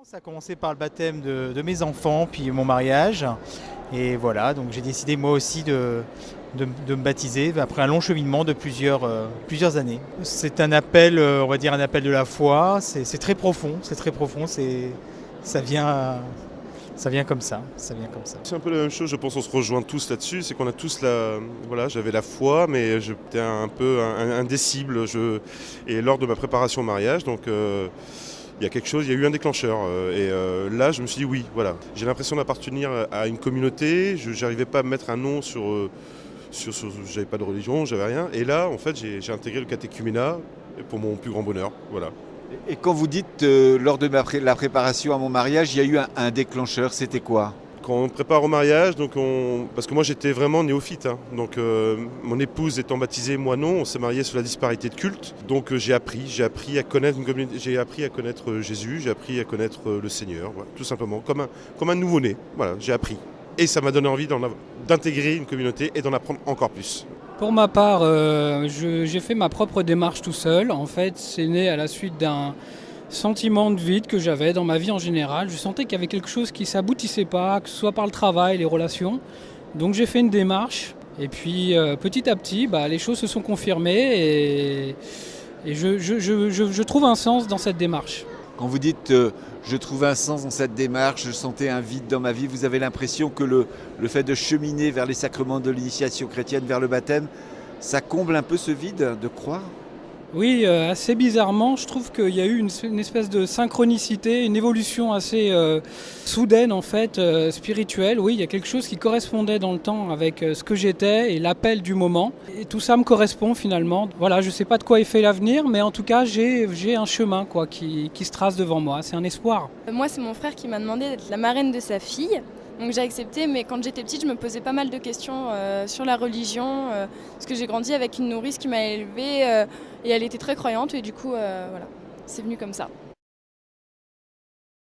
Ça a commencé par le baptême de mes enfants, puis mon mariage. Et voilà, donc j'ai décidé moi aussi de me baptiser après un long cheminement de plusieurs années. C'est un appel, on va dire un appel de la foi. C'est très profond, ça vient comme ça, ça vient comme ça. C'est un peu la même chose, je pense qu'on se rejoint tous là-dessus, c'est qu'on a tous voilà, j'avais la foi, mais j'étais un peu indécible. Et lors de ma préparation au mariage, donc il y a quelque chose, il y a eu un déclencheur. Là, je me suis dit oui, voilà. J'ai l'impression d'appartenir à une communauté. Je n'arrivais pas à me mettre un nom j'avais pas de religion, j'avais rien. Et là, en fait, j'ai intégré le catéchuménat pour mon plus grand bonheur, voilà. Et quand vous dites lors de la préparation à mon mariage, il y a eu un déclencheur, c'était quoi? Quand on prépare au mariage, parce que moi j'étais vraiment néophyte, hein. Donc mon épouse étant baptisée, moi non, on s'est mariés sous la disparité de culte. Donc j'ai appris à connaître une communauté, j'ai appris à connaître Jésus, j'ai appris à connaître le Seigneur, voilà, tout simplement, comme un nouveau-né. Voilà, j'ai appris. Et ça m'a donné envie d'intégrer une communauté et d'en apprendre encore plus. Pour ma part, j'ai fait ma propre démarche tout seul. En fait, c'est né à la suite d'un sentiment de vide que j'avais dans ma vie en général. Je sentais qu'il y avait quelque chose qui ne s'aboutissait pas, que ce soit par le travail, les relations. Donc j'ai fait une démarche. Et puis petit à petit, les choses se sont confirmées et je trouve un sens dans cette démarche. Quand vous dites je trouve un sens dans cette démarche, je sentais un vide dans ma vie, vous avez l'impression que le fait de cheminer vers les sacrements de l'initiation chrétienne, vers le baptême, ça comble un peu ce vide de croire? Oui, assez bizarrement, je trouve qu'il y a eu une espèce de synchronicité, une évolution assez soudaine en fait, spirituelle. Oui, il y a quelque chose qui correspondait dans le temps avec ce que j'étais et l'appel du moment. Et tout ça me correspond finalement. Voilà, je ne sais pas de quoi est fait l'avenir, mais en tout cas, j'ai un chemin qui se trace devant moi. C'est un espoir. Moi, c'est mon frère qui m'a demandé d'être la marraine de sa fille. Donc j'ai accepté, mais quand j'étais petite, je me posais pas mal de questions sur la religion, parce que j'ai grandi avec une nourrice qui m'a élevée et elle était très croyante et du coup, voilà, c'est venu comme ça.